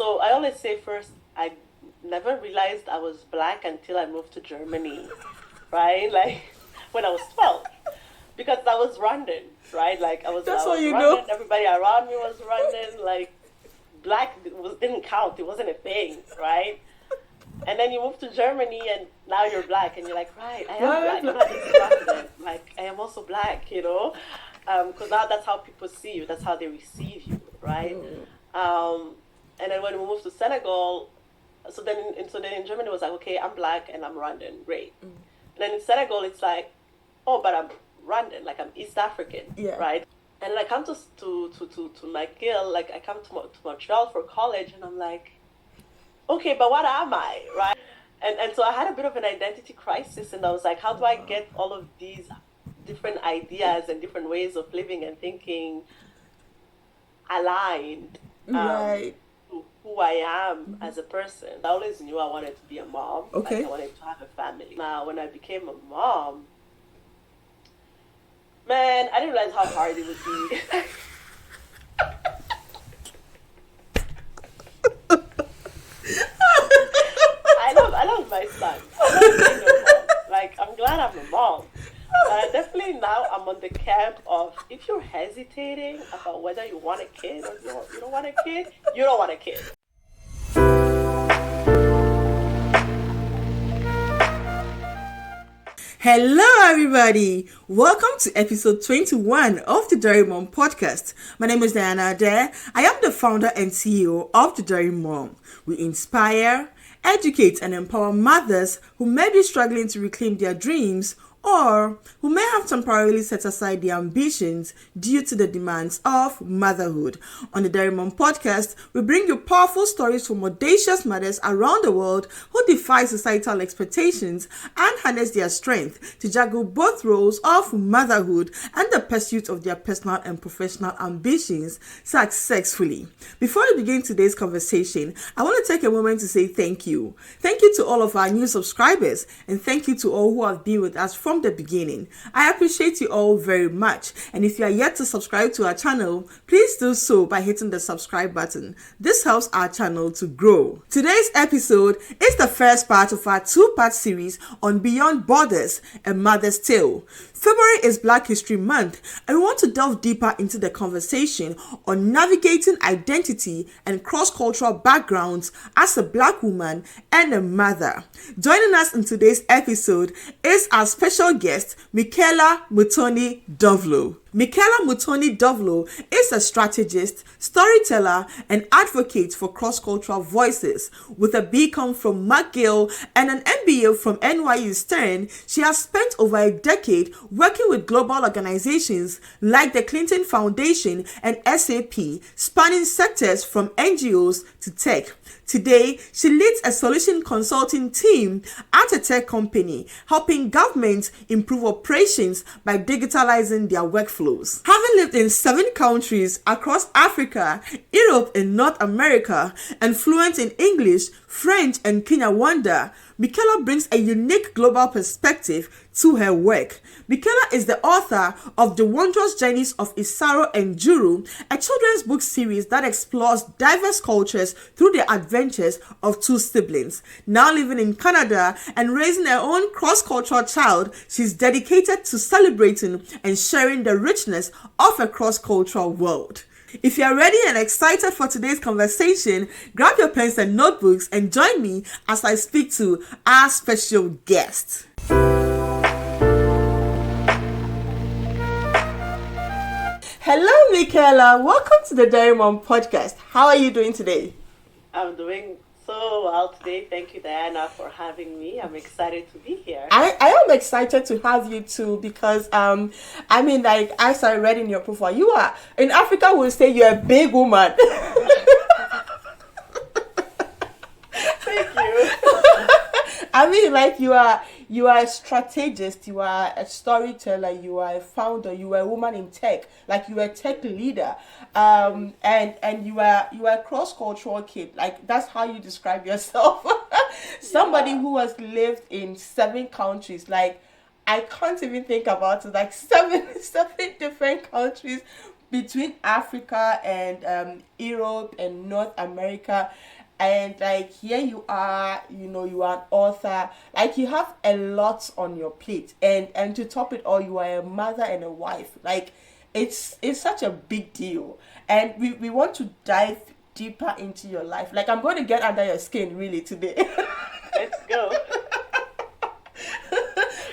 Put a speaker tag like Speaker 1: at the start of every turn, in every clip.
Speaker 1: So I always say first, I never realized I was black until I moved to Germany, right? Like when I was 12, because I was Rwandan, right? Like I was Rwandan, everybody around me was Rwandan, like black didn't count, it wasn't a thing, right? And then you move to Germany and now you're black and you're like, right, I am black, I'm not just Rwandan, like I am also black, you know? Because now that's how people see you, that's how they receive you, right? And then when we moved to Senegal, so then in Germany it was like, okay, I'm black and I'm Rwandan, great. And then in Senegal it's like, oh, but I'm Rwandan, like I'm East African, right? And then I come to Michael, like I come to Montreal for college, and I'm like, okay, but what am I, right? And so I had a bit of an identity crisis, and I was like, how do I get all of these different ideas and different ways of living and thinking aligned to who I am as a person? I always knew I wanted to be a mom.
Speaker 2: Okay.
Speaker 1: Like I wanted to have a family. Now, when I became a mom, man, I didn't realize how hard it would be. I love my son. I love being a mom. Like, I'm glad I'm a mom. Definitely now I'm on the camp of, if you're hesitating about whether you want a kid or you don't want a kid, you don't want a kid.
Speaker 2: Hello everybody, welcome to episode 21 of the Dairy Mom podcast. My name is Diana Adair. I am the founder and CEO of the Dairy Mom. We inspire, educate and empower mothers who may be struggling to reclaim their dreams or who may have temporarily set aside their ambitions due to the demands of motherhood. On the Dairy Mom podcast, we bring you powerful stories from audacious mothers around the world who defy societal expectations and harness their strength to juggle both roles of motherhood and the pursuit of their personal and professional ambitions successfully. Before we begin today's conversation, I want to take a moment to say thank you. Thank you to all of our new subscribers, and thank you to all who have been with us from the beginning. I appreciate you all very much, and if you are yet to subscribe to our channel, please do so by hitting the subscribe button. This helps our channel to grow. Today's episode is the first part of our two-part series on Beyond Borders, A Mother's Tale. February is Black History Month, and we want to delve deeper into the conversation on navigating identity and cross-cultural backgrounds as a Black woman and a mother. Joining us in today's episode is our special guest, Michaella Mutoni-Dorvlo. Michaella Mutoni-Dorvlo is a strategist, storyteller, and advocate for cross-cultural voices. With a BCom from McGill and an MBA from NYU Stern, she has spent over a decade working with global organizations like the Clinton Foundation and SAP, spanning sectors from NGOs to tech. Today, she leads a solution consulting team at a tech company, helping governments improve operations by digitalizing their workflows. Having lived in 7 countries across Africa, Europe, and North America, and fluent in English, French, and Kinyarwanda, Michaella brings a unique global perspective to her work. Michaella is the author of The Wondrous Journeys of Isaro and Juru, a children's book series that explores diverse cultures through the adventures of 2 siblings. Now living in Canada and raising her own cross-cultural child, she's dedicated to celebrating and sharing the richness of a cross-cultural world. If you are ready and excited for today's conversation, grab your pens and notebooks and join me as I speak to our special guest. Hello, Michaella. Welcome to the Dairy Mom podcast. How are you doing today?
Speaker 1: I'm doing so well today. Thank you, Diana, for having me. I'm excited to be here.
Speaker 2: I am excited to have you too because, like as I read in your profile, you are, in Africa we'll say you're a big woman.
Speaker 1: Thank you.
Speaker 2: You are a strategist, you are a storyteller, you are a founder, you are a woman in tech, like you are a tech leader, and you are a cross-cultural kid, like that's how you describe yourself. Somebody who has lived in 7 countries, like I can't even think about it, like seven different countries, between Africa and Europe and North America. And like here you are, you are an author. Like you have a lot on your plate, and to top it all, you are a mother and a wife. Like it's such a big deal, and we want to dive deeper into your life. Like I'm going to get under your skin really today.
Speaker 1: Let's go.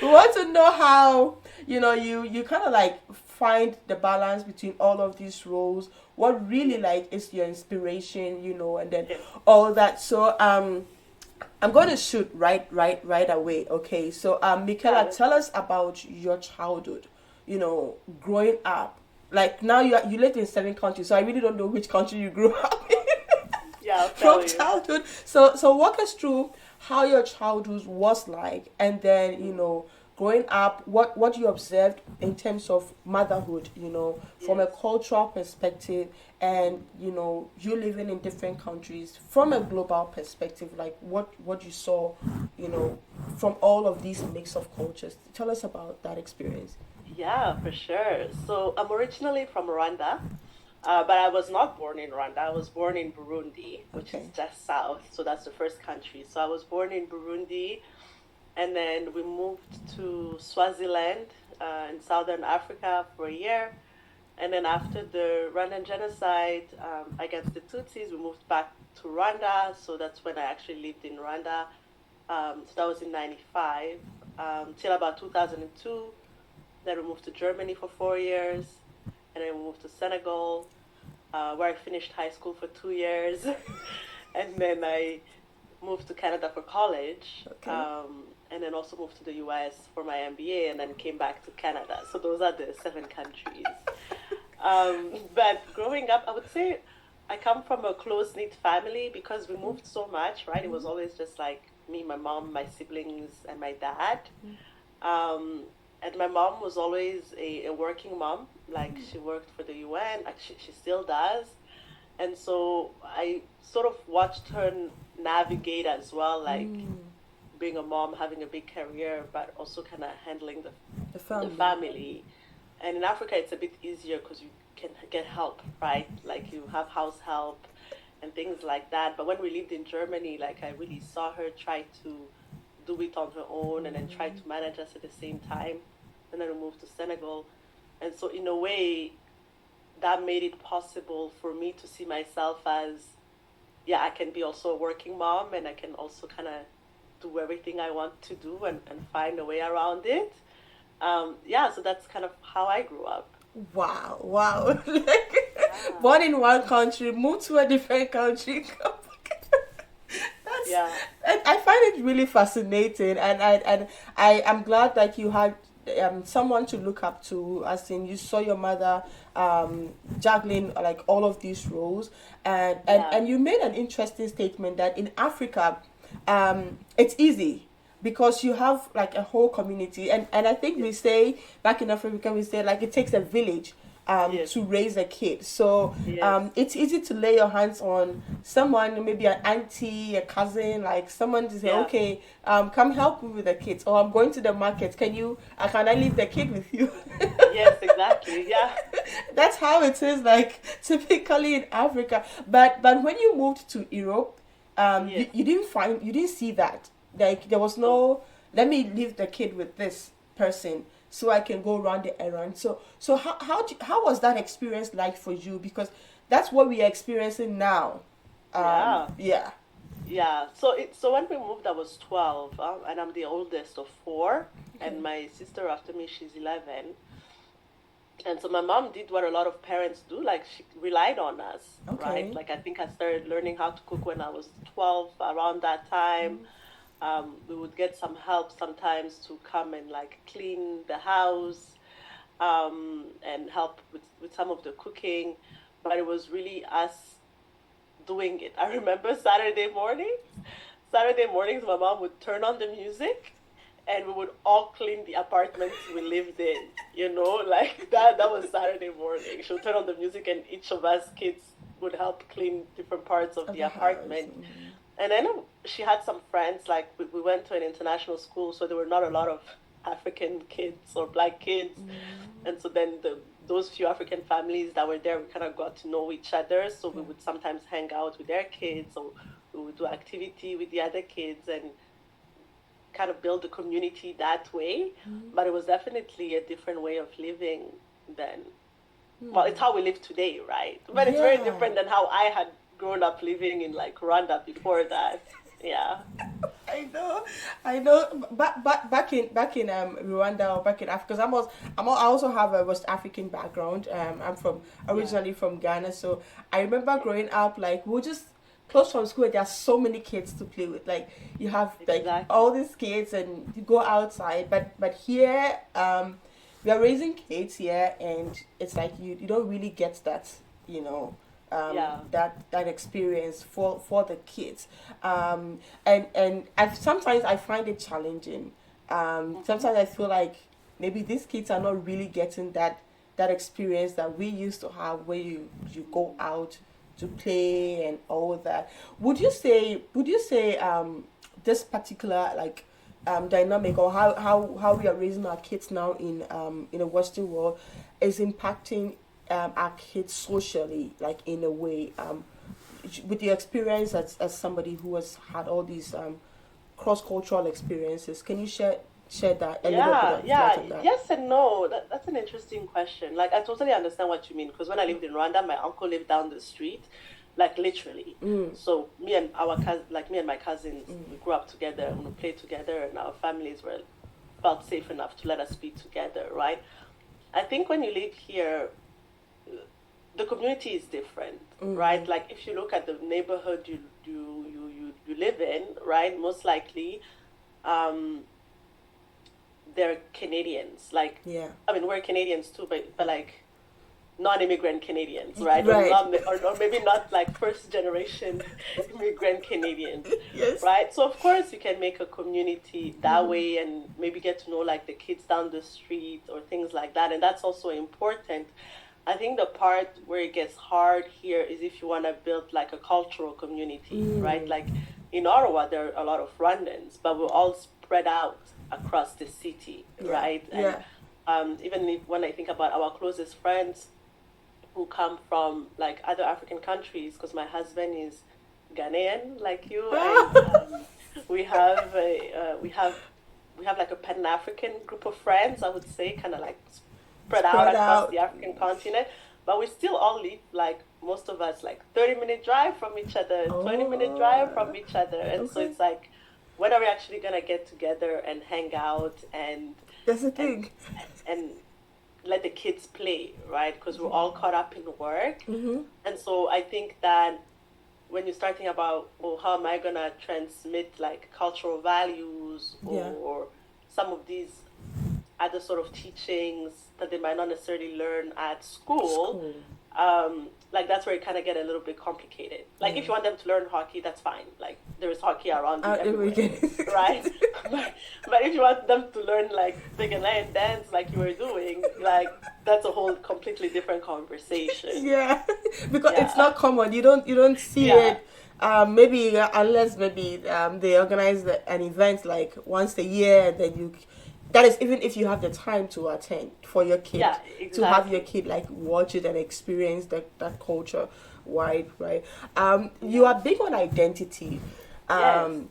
Speaker 2: We want to know how you kind of like find the balance between all of these roles, what really like is your inspiration, and then all that. So I'm going to shoot right away. Okay, so Michaella, tell us about your childhood, growing up. Like now you lived in 7 countries, so I really don't know which country you grew up in.
Speaker 1: Yeah,
Speaker 2: from childhood. So walk us through how your childhood was like, and then growing up, what you observed in terms of motherhood, from a cultural perspective, and you living in different countries from a global perspective, like what you saw, from all of these mix of cultures. Tell us about that experience.
Speaker 1: Yeah, for sure. So I'm originally from Rwanda. But I was not born in Rwanda. I was born in Burundi, which is just south. So that's the first country. So I was born in Burundi, and then we moved to Swaziland in southern Africa for a year. And then after the Rwandan genocide against the Tutsis, we moved back to Rwanda. So that's when I actually lived in Rwanda. So that was in 95 till about 2002. Then we moved to Germany for 4 years. And then we moved to Senegal, where I finished high school for 2 years. And then I moved to Canada for college. And then also moved to the US for my MBA, and then came back to Canada. So those are the 7 countries. But growing up, I would say I come from a close-knit family because we moved so much, right? It was always just like me, my mom, my siblings, and my dad. And my mom was always a working mom. Like she worked for the UN, actually she still does. And so I sort of watched her navigate as well, like being a mom, having a big career, but also kind of handling the family. And in Africa, it's a bit easier because you can get help, right? Like you have house help and things like that. But when we lived in Germany, like I really saw her try to do it on her own and then try to manage us at the same time. And then we moved to Senegal. And so in a way, that made it possible for me to see myself as, yeah, I can be also a working mom, and I can also kind of do everything I want to do and find a way around it. So that's kind of how I grew up.
Speaker 2: Wow. Born in one country, moved to a different country. I find it really fascinating, and I'm glad that you had someone to look up to, as in you saw your mother juggling like all of these roles, and you made an interesting statement that in Africa it's easy because you have like a whole community, and I think we say back in Africa we say like it takes a village to raise a kid. So it's easy to lay your hands on someone, maybe an auntie, a cousin, like someone to say, okay, come help me with the kids, or I'm going to the market. Can I leave the kid with you?
Speaker 1: Yes, exactly. Yeah.
Speaker 2: That's how it is, like typically in Africa. But when you moved to Europe, you didn't see that. Like there was no, let me leave the kid with this person so I can go run the errand. So how was that experience like for you? Because that's what we are experiencing now. Yeah.
Speaker 1: So when we moved, I was 12, and I'm the oldest of 4, and my sister after me, she's 11. And so my mom did what a lot of parents do, like she relied on us, right? Like I think I started learning how to cook when I was 12, around that time. We would get some help sometimes to come and like clean the house and help with some of the cooking, but it was really us doing it. I remember Saturday mornings, my mom would turn on the music and we would all clean the apartments we lived in, like that was Saturday morning. She would turn on the music and each of us kids would help clean different parts of the apartment. And then she had some friends, like we went to an international school, so there were not a lot of African kids or black kids. And so then the those few African families that were there, we kind of got to know each other. So we would sometimes hang out with their kids, or we would do activity with the other kids and kind of build a community that way. But it was definitely a different way of living than, well, it's how we live today, right? But it's very different than how I had grown up living in like Rwanda before that. Yeah.
Speaker 2: I know. Back in Rwanda, or back in Africa, because I also have a West African background. I'm originally from Ghana, so I remember growing up, like, we just close from school. There are so many kids to play with. Like, you have like all these kids, and you go outside. But here, we are raising kids here, and it's like you don't really get that, that experience for the kids, and sometimes I find it challenging. Sometimes I feel like maybe these kids are not really getting that experience that we used to have, where you go out to play and all that. Would you say this particular, like, dynamic, or how we are raising our kids now in a Western world, is impacting our kids socially, like, in a way, with your experience as somebody who has had all these cross-cultural experiences? Can you share that a little bit of that?
Speaker 1: Yes and no. That's an interesting question. Like, I totally understand what you mean, because when I lived in Rwanda, my uncle lived down the street, like, literally. So me and my cousins, we grew up together and we played together, and our families felt safe enough to let us be together, right? I think when you live here, the community is different, right? Like, if you look at the neighborhood you live in, right, most likely, they're Canadians. Like, I mean, we're Canadians too, but like, non-immigrant Canadians, right? Or maybe not like first generation immigrant Canadians, right? So of course you can make a community that way, and maybe get to know like the kids down the street or things like that, and that's also important. I think the part where it gets hard here is if you want to build like a cultural community, right? Like in Ottawa, there are a lot of Rwandans, but we're all spread out across the city, right? And when I think about our closest friends who come from like other African countries, because my husband is Ghanaian, like you, and we have like a Pan-African group of friends, I would say, kind of like spread out across the African continent, but we still all live, like, most of us, like 30-minute drive from each other, 20-minute drive from each other, and so it's like, when are we actually gonna get together and hang out and
Speaker 2: that's the thing,
Speaker 1: and let the kids play, right? Because we're all caught up in work, and so I think that when you're starting about, well, how am I gonna transmit like cultural values or some of these other sort of teachings that they might not necessarily learn at school, like, that's where it kind of get a little bit complicated. Like, if you want them to learn hockey, that's fine. Like, there is hockey around you everywhere, right? but if you want them to learn like the Ghanaian dance, like you were doing, like, that's a whole completely different conversation.
Speaker 2: Because it's not common. You don't see it. Maybe unless they organize an event like once a year, then that is even if you have the time to attend for your kid, to have your kid like watch it and experience that culture, right? You are big on identity. I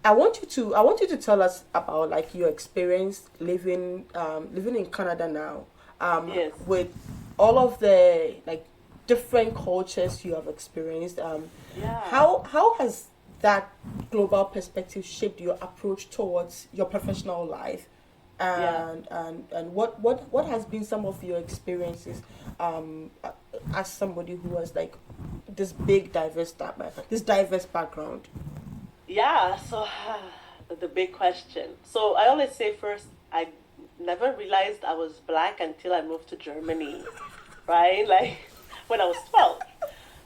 Speaker 2: want you to tell us about like your experience living in Canada now, with all of the like different cultures you have experienced. How has that global perspective shaped your approach towards your professional life, and what has been some of your experiences as somebody who has like this diverse background?
Speaker 1: So the big question. So I always say, first, I never realized I was Black until I moved to Germany, right? Like, when I was 12,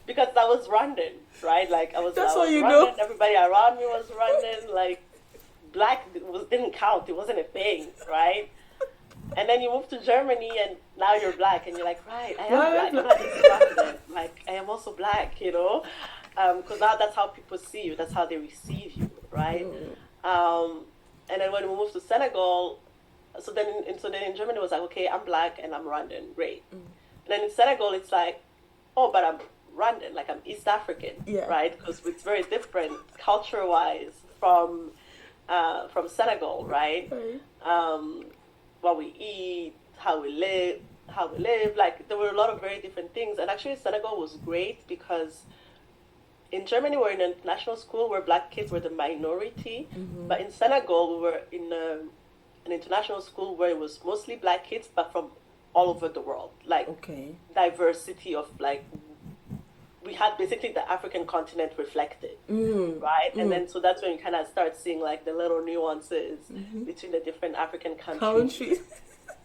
Speaker 1: because I was Rwandan, right? Like, I was Rwandan, everybody around me was Rwandan, like, Black didn't count, it wasn't a thing, right? And then you move to Germany, and now you're Black, and you're like, right, I am Black, I'm not just Rwandan, like, I am also Black, because now that's how people see you, that's how they receive you, right? And then when we moved to Senegal, so then in Germany it was like, okay, I'm black and I'm Rwandan, great. And then in Senegal it's like, oh, but I'm Rwandan, like I'm East African, right? Because it's very different culture-wise from Senegal, right? What we eat, how we live. Like there were a lot of very different things, and actually Senegal was great because in Germany we're in an international school where black kids were the minority, but in Senegal we were in an international school where it was mostly black kids, but from all over the world, like diversity of like, we had basically the African continent reflected, right? And then so that's when you kind of start seeing like the little nuances between the different African countries,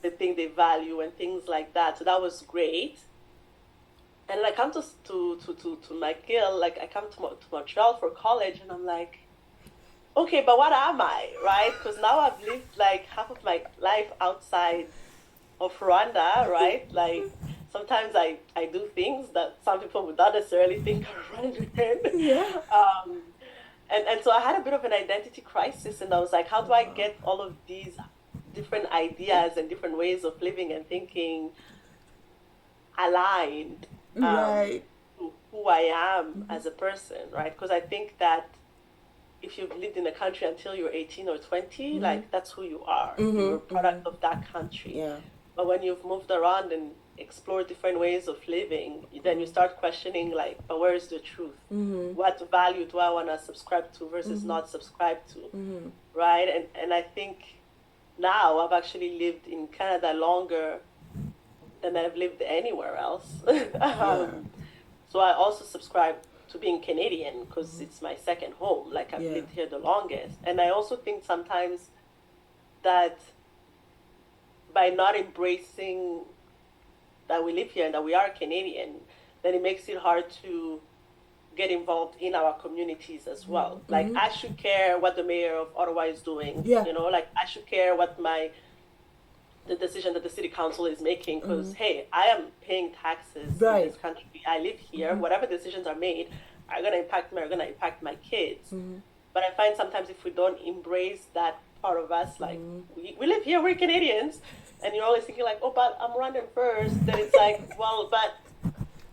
Speaker 1: the thing they value and things like that. So that was great. And I come to Michaella, like I come to Montreal for college, and I'm like, okay, but what am I, right? Because now I've lived like half of my life outside of Rwanda, right? Like sometimes I do things that some people would not necessarily think are Rwandan. And so I had a bit of an identity crisis, and I was like, how do I get all of these different ideas and different ways of living and thinking aligned to who I am as a person, right? Because I think that if you've lived in a country until you're 18 or 20, like that's who you are. You're a product of that country. But when you've moved around and explored different ways of living, then you start questioning like, but where is the truth? What value do I want to subscribe to versus not subscribe to, right? And I think now I've actually lived in Canada longer than I've lived anywhere else. So I also subscribe to being Canadian because it's my second home. Like I've lived here the longest. And I also think sometimes that by not embracing that we live here and that we are Canadian, then it makes it hard to get involved in our communities as well. Like I should care what the mayor of Ottawa is doing. You know, like I should care what the decision that the city council is making because hey, I am paying taxes in this country. I live here. Whatever decisions are made are gonna impact me, are gonna impact my kids. But I find sometimes if we don't embrace that part of us, like we live here, we're Canadians, and you're always thinking like, oh, but I'm Rwandan first. Then it's like, well, but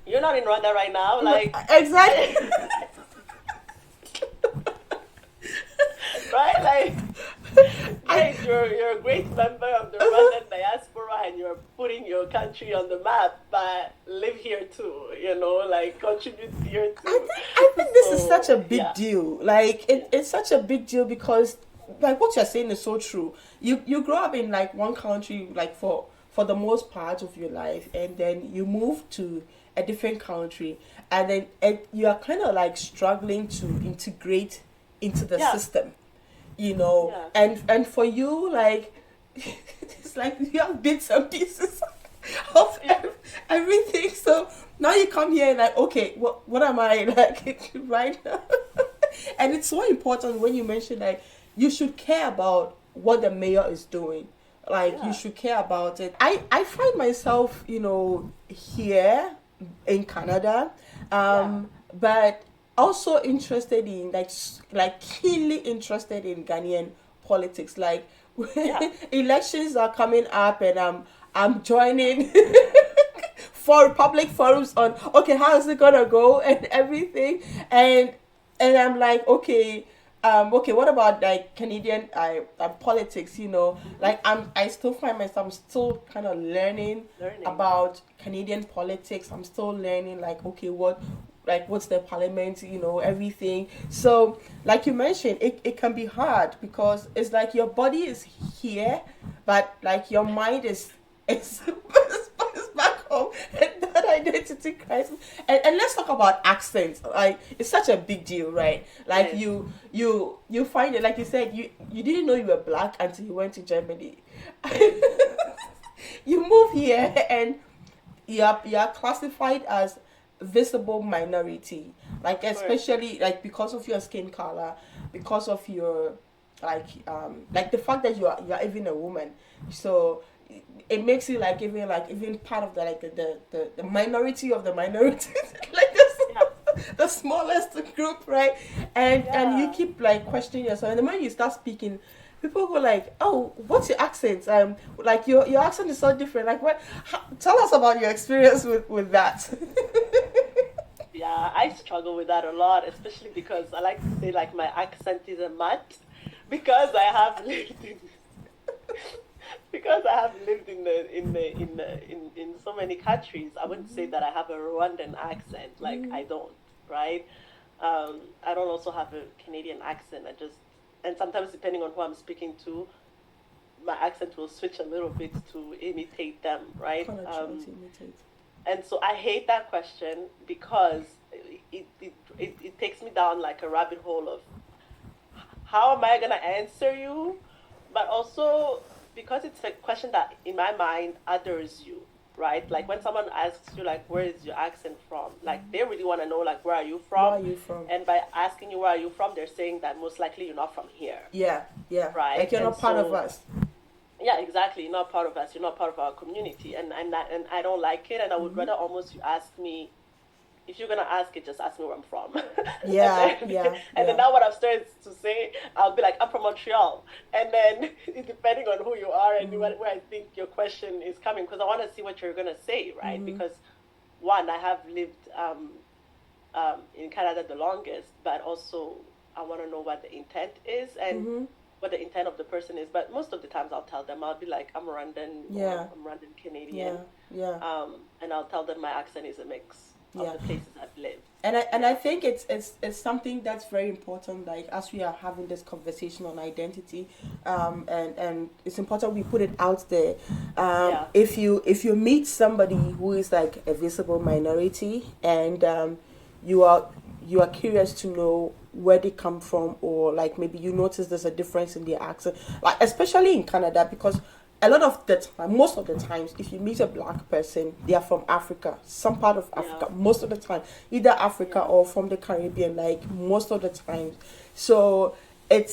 Speaker 1: you're not in Rwanda right now, like
Speaker 2: exactly.
Speaker 1: Right, like. Right, you're a great member of the Rwandan diaspora and you're putting your country on the map, but live here too, you know, like contribute here too.
Speaker 2: I think this is such a big deal. Like it's such a big deal because like what you're saying is so true. You grow up in like one country like for the most part of your life, and then you move to a different country, and then you are kind of like struggling to integrate into the system. You know, and for you, like, it's like you have bits and pieces of everything. So now you come here and like, okay, what am I like right now? And it's so important when you mention like you should care about what the mayor is doing. Like you should care about it. I find myself, you know, here in Canada, but also interested in like keenly interested in Ghanaian politics. Like elections are coming up, and I'm joining for public forums on okay, how is it gonna go and everything, and I'm like okay, what about like Canadian politics? You know, like I still find myself, I'm still kind of learning about Canadian politics. I'm still learning like okay, what's the parliament, you know, everything. So like you mentioned, it can be hard because it's like your body is here, but like your mind is back home, and that identity crisis. And let's talk about accents. Like it's such a big deal, right? Like you find it, like you said, you didn't know you were black until you went to Germany. You move here and you are classified as visible minority, like especially like because of your skin color, because of your like the fact that you are even a woman, so it makes you like even part of the minority of the minority, like the smallest group, right? And you keep like questioning yourself, and the moment you start speaking people go like, "Oh, what's your accent? Like your accent is so different. Like, tell us about your experience with that."
Speaker 1: Yeah, I struggle with that a lot, especially because I like to say like my accent is a mutt because I have lived in because I have lived in so many countries. I wouldn't say that I have a Rwandan accent. Like I don't, right? I don't also have a Canadian accent. And sometimes depending on who I'm speaking to, my accent will switch a little bit to imitate them, right?
Speaker 2: Kind of try to imitate.
Speaker 1: And so I hate that question because it takes me down like a rabbit hole of how am I going to answer you? But also because it's a question that in my mind others you, right? Like when someone asks you like where is your accent from? Like they really want to know like where are you from?
Speaker 2: Where are you from?
Speaker 1: And by asking you where are you from, they're saying that most likely you're not from here.
Speaker 2: Yeah, yeah.
Speaker 1: Right.
Speaker 2: Like you're
Speaker 1: And
Speaker 2: not part
Speaker 1: so,
Speaker 2: of us.
Speaker 1: Yeah, exactly. You're not part of us. You're not part of our community, and I don't like it. And I would rather almost you ask me, if you're gonna ask it, just ask me where I'm from.
Speaker 2: Yeah,
Speaker 1: and then now what I've started to say, I'll be like, I'm from Montreal, and then depending on who you are and where I think your question is coming, because I want to see what you're gonna say, right? Because one, I have lived in Canada the longest, but also I want to know what the intent is and what the intent of the person is. But most of the times I'll tell them, I'll be like, I'm Rwandan, or I'm Rwandan Canadian. And I'll tell them my accent is a mix of the places I've lived.
Speaker 2: And I think it's something that's very important, like as we are having this conversation on identity, and it's important we put it out there. If you meet somebody who is like a visible minority and you are curious to know where they come from, or like maybe you notice there's a difference in their accent, like especially in Canada, because a lot of the time, most of the times, if you meet a black person, they are from Africa, some part of Africa, most of the time, either Africa or from the Caribbean, like most of the time. So it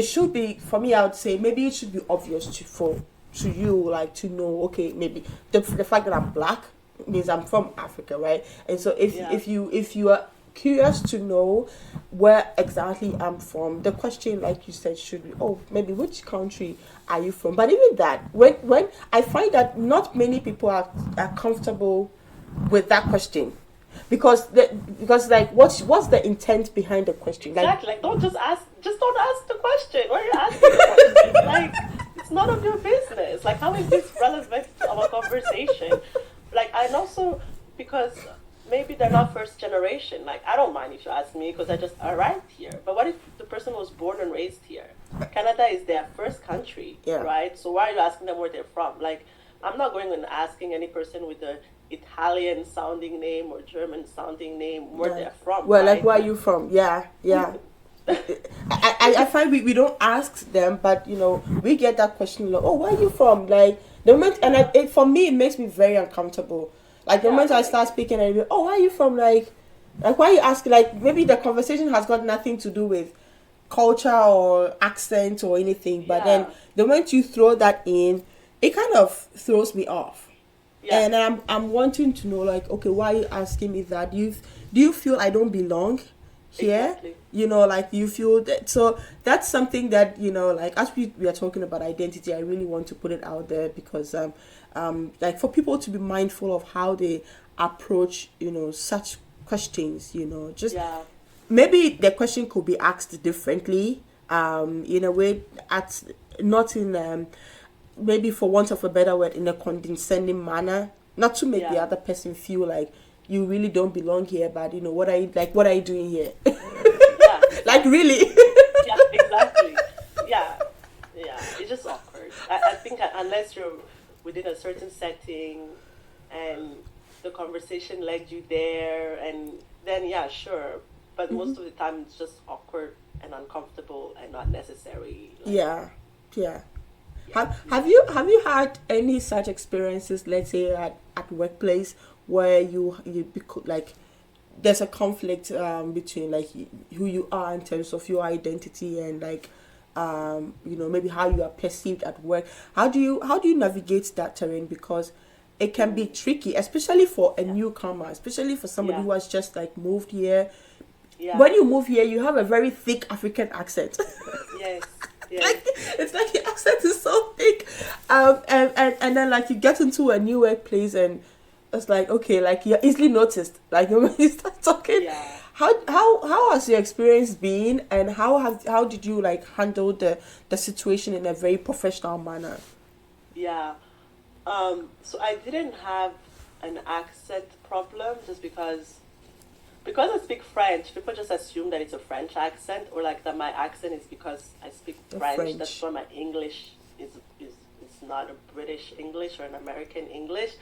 Speaker 2: should be, for me, I would say maybe it should be obvious to you, like to know, okay, maybe the fact that I'm black means I'm from Africa, right? And so if you are curious to know where exactly I'm from, the question, like you said, should be, oh, maybe which country are you from? But even that, when I find that not many people are comfortable with that question, because like what's the intent behind the question?
Speaker 1: Exactly. Like don't ask the question. What are you asking the question? Like it's none of your business. Like how is this relevant to our conversation? Like, and also because maybe they're not first generation. Like, I don't mind if you ask me because I just arrived here. But what if the person was born and raised here? Canada is their first country, right? So why are you asking them where they're from? Like, I'm not going and asking any person with a Italian sounding name or German sounding name where they're from.
Speaker 2: Well,
Speaker 1: right?
Speaker 2: like, where are you from? Yeah. I find we don't ask them, but we get that question like, oh, where are you from? Like the moment, and for me it makes me very uncomfortable. Like the moment I start speaking and be, oh, where are you from? Like why are you asking? Like maybe the conversation has got nothing to do with culture or accent or anything, but then the moment you throw that in, it kind of throws me off. And I'm wanting to know, like, okay, why are you asking me that? Do you feel I don't belong here?
Speaker 1: Exactly.
Speaker 2: Like you feel that. So that's something that like as we are talking about identity, I really want to put it out there because like for people to be mindful of how they approach such questions. Just maybe the question could be asked differently, in a way, not in maybe for want of a better word, in a condescending manner, not to make the other person feel like you really don't belong here, but what are you doing here? Like really?
Speaker 1: Yeah, exactly. Yeah, it's just awkward. I think unless you're within a certain setting and the conversation led you there, and then sure, but most of the time it's just awkward and uncomfortable and not necessary.
Speaker 2: Have you had any such experiences, let's say at workplace, where you like there's a conflict between like who you are in terms of your identity and like maybe how you are perceived at work? How do you navigate that terrain? Because it can be tricky, especially for a newcomer, especially for somebody who has just like moved here. when you move here, you have a very thick African accent.
Speaker 1: Yes.
Speaker 2: Like, it's like your accent is so thick. And then like you get into a new workplace and it's like, okay, like you're easily noticed. Like when you start talking.
Speaker 1: Yeah.
Speaker 2: How has your experience been, and how did you like handle the situation in a very professional manner?
Speaker 1: Yeah. So I didn't have an accent problem just because I speak French. People just assume that it's a French accent, or like that my accent is because I speak French. That's why my English is not a British English or an American English.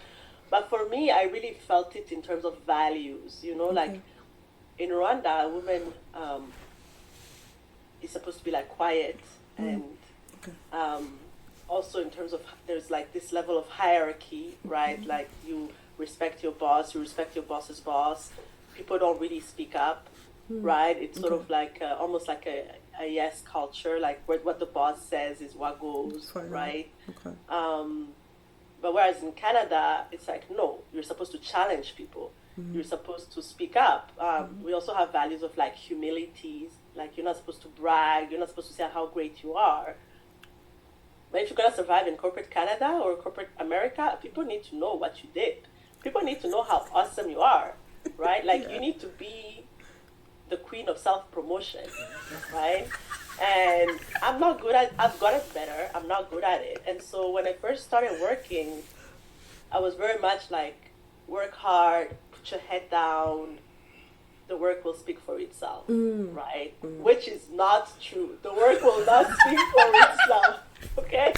Speaker 1: But for me, I really felt it in terms of values. You know, like in Rwanda, a woman is supposed to be like quiet and also in terms of there's like this level of hierarchy, right? Like you respect your boss, you respect your boss's boss. People don't really speak up, right? It's sort of like almost like a yes culture, like what the boss says is what goes, right?
Speaker 2: Okay.
Speaker 1: But whereas in Canada, it's like, no, you're supposed to challenge people. You're supposed to speak up. We also have values of like humility. Like you're not supposed to brag. You're not supposed to say how great you are. But if you're going to survive in corporate Canada or corporate America, people need to know what you did. People need to know how awesome you are, right? Like you need to be the queen of self-promotion, right? And I'm not good at, I've got it better. I'm not good at it. And so when I first started working, I was very much like, work hard, put your head down, the work will speak for itself, right? Which is not true. The work will not speak for itself, okay?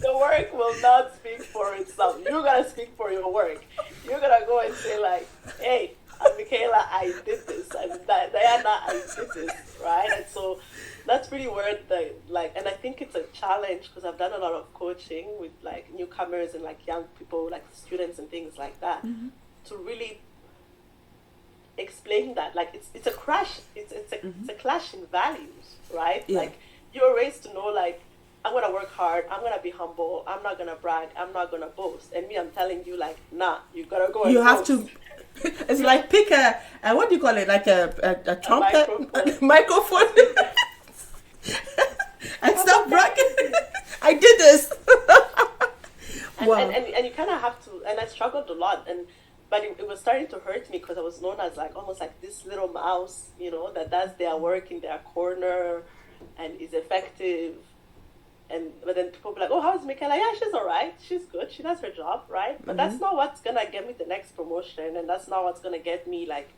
Speaker 1: The work will not speak for itself. You gotta speak for your work. You're gonna go and say like, hey, Michaella, I did this. Diana, I did this, right? And so that's really where and I think it's a challenge because I've done a lot of coaching with like newcomers and like young people, like students and things like that, to really explain that. Like it's a crash. It's a clash in values, right? Yeah. Like you're raised to know like, I'm gonna work hard, I'm gonna be humble, I'm not gonna brag, I'm not gonna boast. And me, I'm telling you like, nah, you gotta go and
Speaker 2: you have
Speaker 1: boast.
Speaker 2: to it's like pick a what do you call it, like a trumpet microphone and stop bragging. I did this.
Speaker 1: Wow. And you kind of have to, and I struggled a lot, but it was starting to hurt me because I was known as like almost like this little mouse, you know, that does their work in their corner and is effective. But then people be like, oh, how's Michaella? Yeah, she's all right. She's good. She does her job, right? But that's not what's going to get me the next promotion. And that's not what's going to get me, like,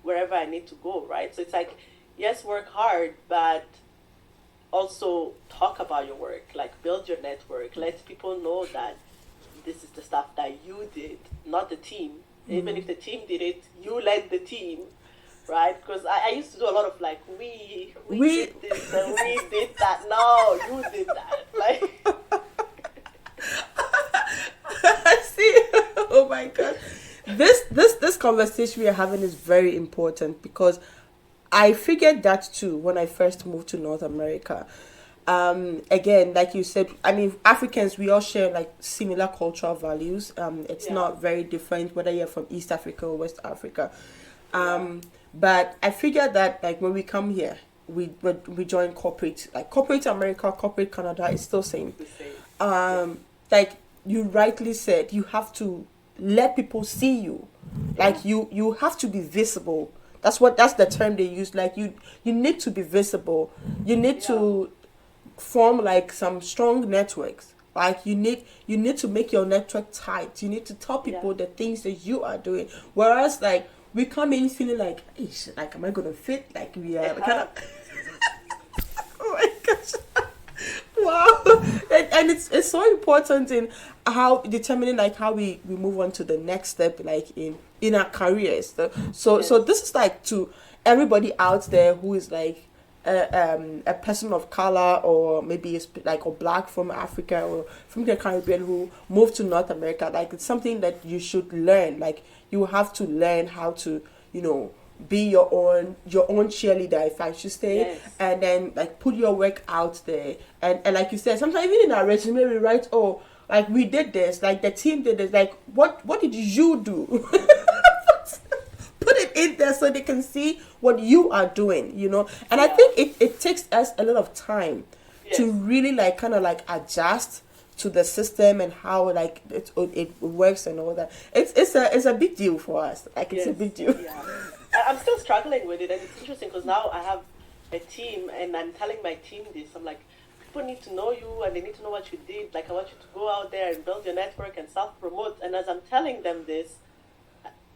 Speaker 1: wherever I need to go, right? So it's like, yes, work hard, but also talk about your work. Like, build your network. Let people know that this is the stuff that you did, not the team. Even if the team did it, you led the team. Right, because I used to do a lot of like we did this and we did that. No, you did that. Like,
Speaker 2: I see. Oh my God, this conversation we are having is very important because I figured that too when I first moved to North America. Again, like you said, I mean, Africans, we all share like similar cultural values. It's not very different whether you're from East Africa or West Africa. But I figured that like when we come here, we join corporate America, corporate Canada is still same. Like you rightly said, you have to let people see you. Like you have to be visible. That's the term they use. Like you need to be visible. You need to form like some strong networks. Like you need to make your network tight. You need to tell people the things that you are doing. Whereas like we come in feeling like, like, am I gonna fit? Like we are kind of. Oh my gosh! Wow, and it's so important in how determining like how we move on to the next step, like in our careers. So this is like to everybody out there who is like a person of color or maybe like a black from Africa or from the Caribbean who moved to North America. Like it's something that you should learn. Like you have to learn how to, be your own cheerleader, if I should say, and then like put your work out there. And like you said, sometimes even in our resume we write, oh, like we did this, like the team did this, like what did you do? so they can see what you are doing, you know. And I think it takes us a lot of time to really like kind of like adjust to the system and how like it works and all that. It's a big deal for us. Like it's a big deal.
Speaker 1: Yeah. I'm still struggling with it, and it's interesting because now I have a team, and I'm telling my team this. I'm like, people need to know you, and they need to know what you did. Like, I want you to go out there and build your network and self-promote. And as I'm telling them this,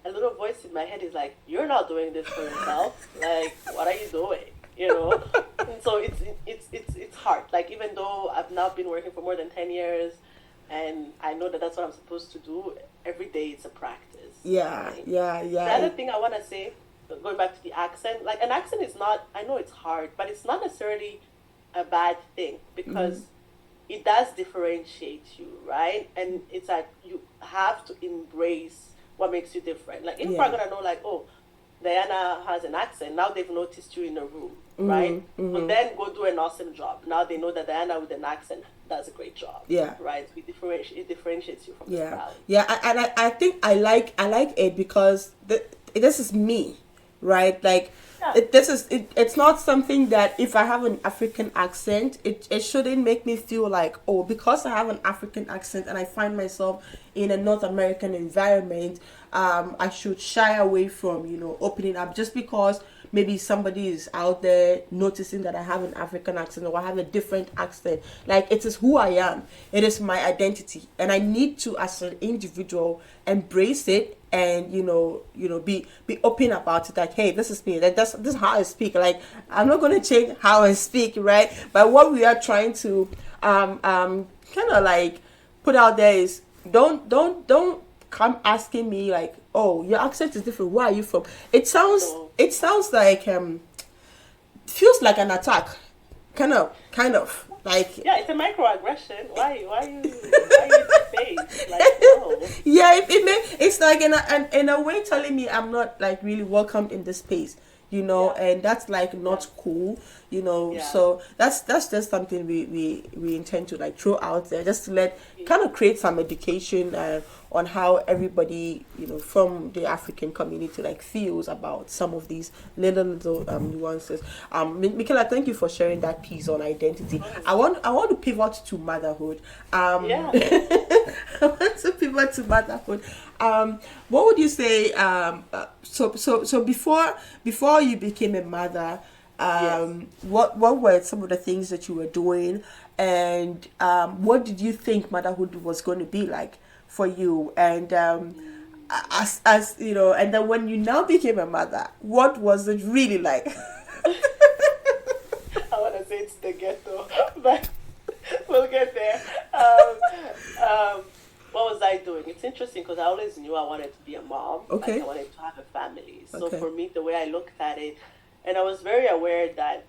Speaker 1: a little voice in my head is like, you're not doing this for yourself. Like, what are you doing? You know? And so it's hard. Like, even though I've now been working for more than 10 years, and I know that that's what I'm supposed to do, every day it's a practice.
Speaker 2: Yeah, right? Yeah.
Speaker 1: The other thing I want to say, going back to the accent, like an accent is not, I know it's hard, but it's not necessarily a bad thing, because it does differentiate you, right? And it's like you have to embrace what makes you different. Like, if we're gonna know, like, oh, Diana has an accent, now they've noticed you in a room, right? But then go do an awesome job. Now they know that Diana with an accent does a great job. Yeah. Right? It differentiates you from the crowd.
Speaker 2: Yeah, I think I like it because this is me, right? Like, it's not something that if I have an African accent, it shouldn't make me feel like, oh, because I have an African accent and I find myself in a North American environment, I should shy away from, you know, opening up just because maybe somebody is out there noticing that I have an African accent or I have a different accent. Like, it is who I am. It is my identity. And I need to, as an individual, embrace it and, you know, be open about it. Like, hey, this is me. Like, this is how I speak. Like, I'm not going to change how I speak, right? But what we are trying to kind of like put out there is don't come asking me like, oh, your accent is different, where are you from? It sounds like feels like an attack, kind of like,
Speaker 1: yeah, it's a microaggression. Why you face like, no.
Speaker 2: Yeah, it's like in a way telling me I'm not like really welcomed in this space, you know, and that's like not cool, you know. So that's just something we intend to like throw out there, just to kind of create some education on how everybody, you know, from the African community like feels about some of these little nuances. Michaella, thank you for sharing that piece on identity. I want to pivot to motherhood. I want to pivot to motherhood. What would you say? So before you became a mother, what were some of the things that you were doing, and what did you think motherhood was going to be like for you? And as you know, and then when you now became a mother, what was it really like?
Speaker 1: I want to say it's the ghetto, but we'll get there. What was I doing? It's interesting because I always knew I wanted to be a mom.
Speaker 2: Okay.
Speaker 1: Like, I wanted to have a family. So for me, the way I looked at it, and I was very aware that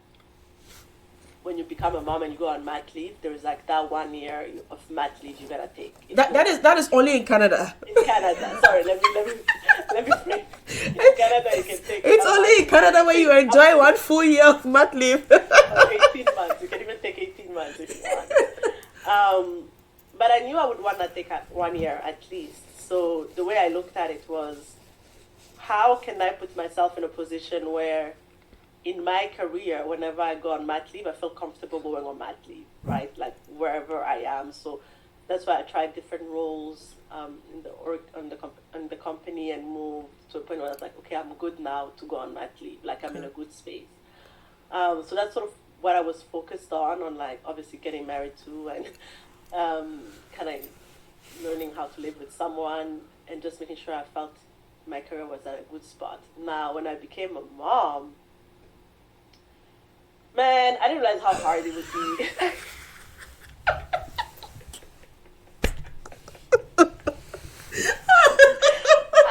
Speaker 1: when you become a mom and you go on mat leave, there is like that 1 year of mat leave you gotta take.
Speaker 2: That is only in Canada.
Speaker 1: In Canada, sorry, let me frame. In Canada, you can take.
Speaker 2: It's only in Canada where you enjoy 1 full year of mat leave.
Speaker 1: 18 months. You can even take 18 months if you want. But I knew I would want to take 1 year at least. So the way I looked at it was, how can I put myself in a position where in my career, whenever I go on mat leave, I feel comfortable going on mat leave, right? Like wherever I am. So that's why I tried different roles in the company and moved to a point where I was like, okay, I'm good now to go on mat leave. Like, I'm in a good space. So that's sort of what I was focused on like obviously getting married to, and kind of learning how to live with someone, and just making sure I felt my career was at a good spot. Now, when I became a mom, man, I didn't realize how hard it would be.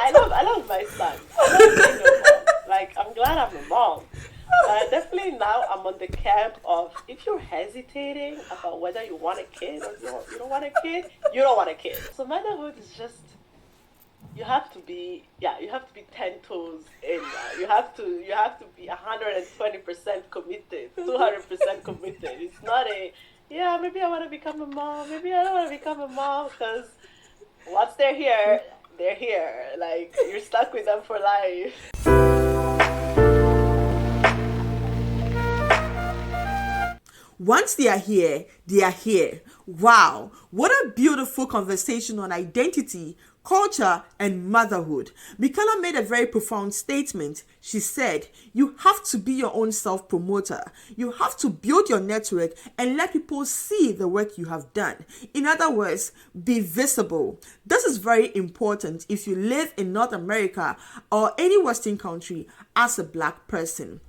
Speaker 1: I love my son. I love being a mom. Like, I'm glad I'm a mom. Definitely now I'm on the camp of, if you're hesitating about whether you want a kid or you don't want a kid, you don't want a kid. So motherhood is just, you have to be 10 toes in. You have to be 120% committed, 200% committed. It's not maybe I want to become a mom, maybe I don't want to become a mom, because once they're here, like, you're stuck with them for life.
Speaker 2: Once they are here, they are here. Wow, what a beautiful conversation on identity, culture, and motherhood. Michaella made a very profound statement. She said, you have to be your own self-promoter. You have to build your network and let people see the work you have done. In other words, be visible. This is very important if you live in North America or any Western country as a Black person.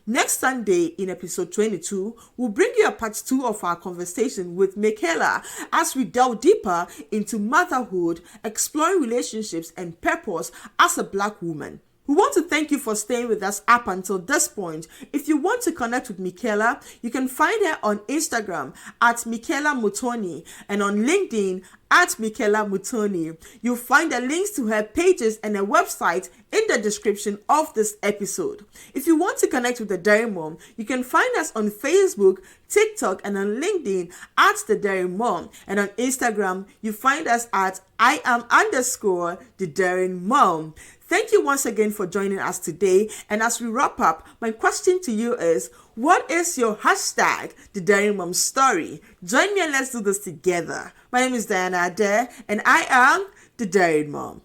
Speaker 2: Next Sunday in episode 22, we'll bring you a part 2 of our conversation with Michaella as we delve deeper into motherhood, exploring relationships and purpose as a Black woman. We want to thank you for staying with us up until this point. If you want to connect with Michaella, you can find her on Instagram at Michaella Mutoni and on LinkedIn at Michaella Mutoni. You'll find the links to her pages and her website in the description of this episode. If you want to connect with the Dairy Mom, you can find us on Facebook, TikTok, and on LinkedIn at the Dairy Mom. And on Instagram, you find us at @the Dairy Mom. Thank you once again for joining us today. And as we wrap up, my question to you is, what is your hashtag, the Dairy Mom story? Join me and let's do this together. My name is Diana Adair, and I am the Dairy Mom.